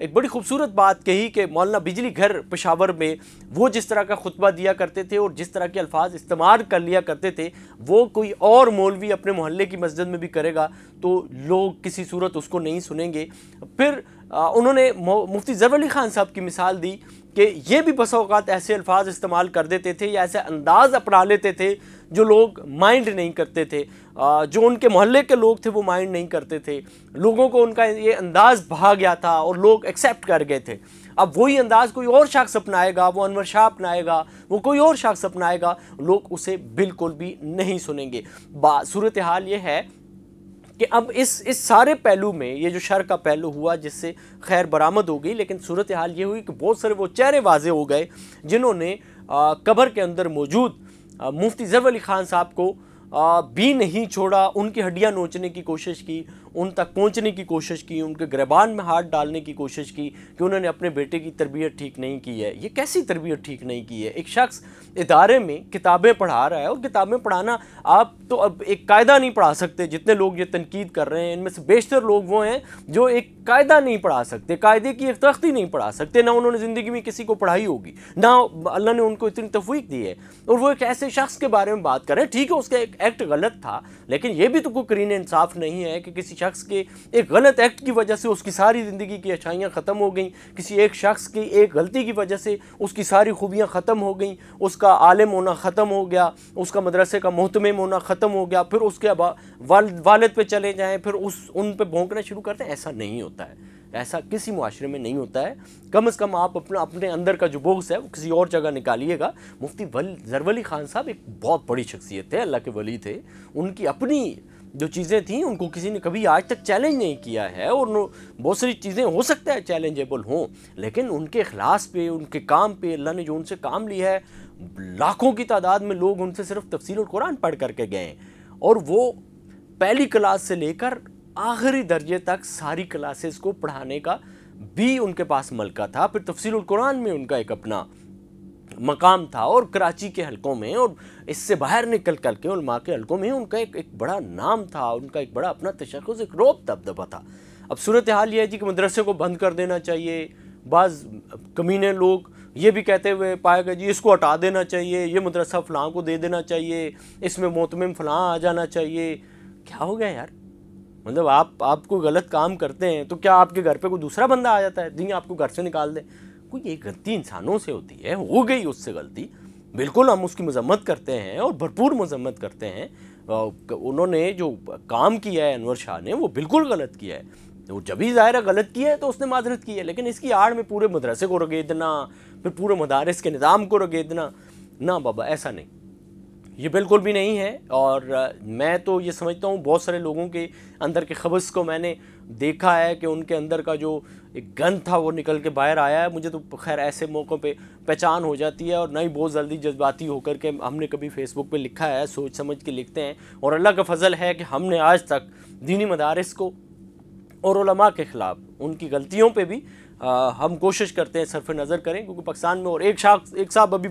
ایک بڑی خوبصورت بات کہی کہ مولانا بجلی گھر پشاور میں وہ جس طرح کا خطبہ دیا کرتے تھے اور جس طرح کے الفاظ استعمال کر لیا کرتے تھے وہ کوئی اور مولوی اپنے محلے کی مسجد میں بھی کرے گا تو لوگ کسی صورت اس کو نہیں سنیں گے۔ پھر انہوں نے مفتی ظفر علی خان صاحب کی مثال دی کہ یہ بھی بسا اوقات ایسے الفاظ استعمال کر دیتے تھے یا ایسے انداز اپنا لیتے تھے جو لوگ مائنڈ نہیں کرتے تھے، جو ان کے محلے کے لوگ تھے وہ مائنڈ نہیں کرتے تھے، لوگوں کو ان کا یہ انداز بھا گیا تھا اور لوگ ایکسیپٹ کر گئے تھے۔ اب وہی انداز کوئی اور شخص اپنائے گا، وہ انور شاہ اپنائے گا، وہ کوئی اور شخص اپنائے گا، لوگ اسے بالکل بھی نہیں سنیں گے۔ صورتحال یہ ہے کہ اب اس سارے پہلو میں یہ جو شر کا پہلو ہوا جس سے خیر برآمد ہو گئی، لیکن صورتحال یہ ہوئی کہ بہت سارے وہ چہرے واضح ہو گئے جنہوں نے قبر کے اندر موجود مفتی ظفر علی خان صاحب کو بھی نہیں چھوڑا، ان کی ہڈیاں نوچنے کی کوشش کی، ان تک پہنچنے کی کوشش کی، ان کے گریبان میں ہاتھ ڈالنے کی کوشش کی کہ انہوں نے اپنے بیٹے کی تربیت ٹھیک نہیں کی ہے۔ یہ کیسی تربیت ٹھیک نہیں کی ہے؟ ایک شخص ادارے میں کتابیں پڑھا رہا ہے اور کتابیں پڑھانا آپ تو اب ایک قاعدہ نہیں پڑھا سکتے۔ جتنے لوگ یہ تنقید کر رہے ہیں ان میں سے بیشتر لوگ وہ ہیں جو ایک قاعدہ نہیں پڑھا سکتے، قاعدے کی ایک تختی نہیں پڑھا سکتے، نہ انہوں نے زندگی میں کسی کو پڑھائی ہوگی، نہ اللہ نے ان کو اتنی توفیق دی ہے، اور وہ ایک ایسے شخص کے بارے میں بات کر رہے ہیں۔ ٹھیک ہے اس کا ایک ایکٹ غلط تھا، لیکن یہ بھی تو کوئی قرین انصاف نہیں ہے کہ کسی شخص کے ایک غلط ایکٹ کی وجہ سے اس کی ساری زندگی کی اچھائیاں ختم ہو گئیں، کسی ایک شخص کی ایک غلطی کی وجہ سے اس کی ساری خوبیاں ختم ہو گئیں، اس کا عالم ہونا ختم ہو گیا، اس کا مدرسے کا محتمم ہونا ختم ہو گیا، پھر اس کے والد پہ چلے جائیں، پھر ان پہ بھونکنا شروع کرتے ہیں۔ ایسا نہیں ہوتا ہے، ایسا کسی معاشرے میں نہیں ہوتا ہے۔ کم از کم آپ اپنے اندر کا جو بغض ہے وہ کسی اور جگہ نکالیے گا۔ مفتی ظفر علی خان صاحب ایک بہت بڑی شخصیت تھے، اللہ کے ولی تھے، ان کی اپنی جو چیزیں تھیں ان کو کسی نے کبھی آج تک چیلنج نہیں کیا ہے، اور بہت ساری چیزیں ہو سکتا ہے چیلنجیبل ہوں، لیکن ان کے اخلاص پہ، ان کے کام پہ اللہ نے جو ان سے کام لیا ہے، لاکھوں کی تعداد میں لوگ ان سے صرف تفسیر القرآن پڑھ کر کے گئے ہیں، اور وہ پہلی کلاس سے لے کر آخری درجے تک ساری کلاسز کو پڑھانے کا بھی ان کے پاس ملکہ تھا۔ پھر تفسیر القرآن میں ان کا ایک اپنا مقام تھا، اور کراچی کے حلقوں میں اور اس سے باہر نکل کر کے علماء کے حلقوں میں ان کا ایک بڑا نام تھا، ان کا ایک بڑا اپنا تشخص، ایک روب دبدبہ تھا۔ اب صورتحال یہ ہے جی کہ مدرسے کو بند کر دینا چاہیے، بعض کمینے لوگ یہ بھی کہتے ہوئے پائے گا جی اس کو ہٹا دینا چاہیے، یہ مدرسہ فلاں کو دے دینا چاہیے، اس میں محتمم فلاں آ جانا چاہیے۔ کیا ہو گیا یار؟ مطلب آپ کوئی غلط کام کرتے ہیں تو کیا آپ کے گھر پہ کوئی دوسرا بندہ آ جاتا ہے دیں آپ کو گھر سے نکال دے؟ کوئی یہ غلطی انسانوں سے ہوتی ہے، ہو گئی اس سے غلطی، بالکل ہم اس کی مذمت کرتے ہیں اور بھرپور مذمت کرتے ہیں۔ انہوں نے جو کام کیا ہے انور شاہ نے وہ بالکل غلط کیا ہے، وہ جب ہی ظاہر ہے غلط کیا ہے تو اس نے معذرت کی ہے، لیکن اس کی آڑ میں پورے مدرسے کو رگیدنا، پھر پورے مدارس کے نظام کو رگیدنا، نہ بابا ایسا نہیں، یہ بالکل بھی نہیں ہے۔ اور میں تو یہ سمجھتا ہوں بہت سارے لوگوں کے اندر کے خبث کو میں نے دیکھا ہے کہ ان کے اندر کا جو ایک گند تھا وہ نکل کے باہر آیا ہے۔ مجھے تو خیر ایسے موقعوں پہ پہچان ہو جاتی ہے، اور نہ ہی بہت جلدی جذباتی ہو کر کے ہم نے کبھی فیس بک پہ لکھا ہے، سوچ سمجھ کے لکھتے ہیں، اور اللہ کا فضل ہے کہ ہم نے آج تک دینی مدارس کو اور علماء کے خلاف ان کی غلطیوں پہ بھی ہم کوشش کرتے ہیں صرف نظر کریں، کیونکہ پاکستان میں اور ایک صاحب ابھی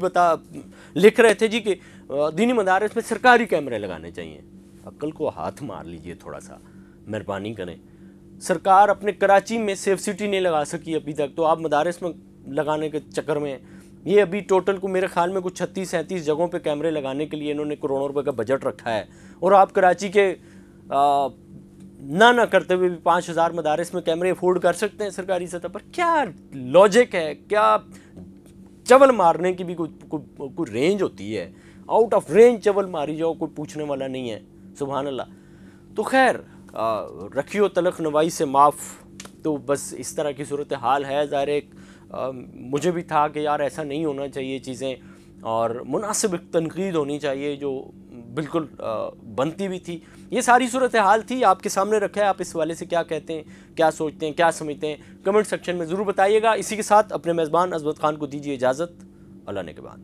لکھ رہے تھے جی کہ دینی مدارس میں سرکاری کیمرے لگانے چاہیے۔ عقل کو ہاتھ مار لیجئے تھوڑا سا، مہربانی کریں۔ سرکار اپنے کراچی میں سیف سٹی نہیں لگا سکی ابھی تک، تو آپ مدارس میں لگانے کے چکر میں یہ ابھی ٹوٹل کو میرے خیال میں کچھ 36-37 جگہوں پہ کیمرے لگانے کے لیے انہوں نے کروڑوں روپے کا بجٹ رکھا ہے، اور آپ کراچی کے نہ کرتے ہوئے بھی 5000 مدارس میں کیمرے افورڈ کر سکتے ہیں سرکاری سطح پر؟ کیا لاجک ہے؟ کیا چول مارنے کی بھی کوئی رینج ہوتی ہے؟ آؤٹ آف رینج چول ماری جاؤ، کوئی پوچھنے والا نہیں ہے، سبحان اللہ۔ تو خیر رکھیو تلخ نوائی سے معاف، تو بس اس طرح کی صورتحال ہے۔ ظاہر ایک مجھے بھی تھا کہ یار ایسا نہیں ہونا چاہیے چیزیں، اور مناسب تنقید ہونی چاہیے جو بالکل بنتی بھی تھی۔ یہ ساری صورتحال تھی، آپ کے سامنے رکھا ہے، آپ اس حوالے سے کیا کہتے ہیں، کیا سوچتے ہیں، کیا سمجھتے ہیں، کمنٹ سیکشن میں ضرور بتائیے گا۔ اسی کے ساتھ اپنے میزبان عظمت خان کو دیجیے اجازت، اللہ نے کے بعد۔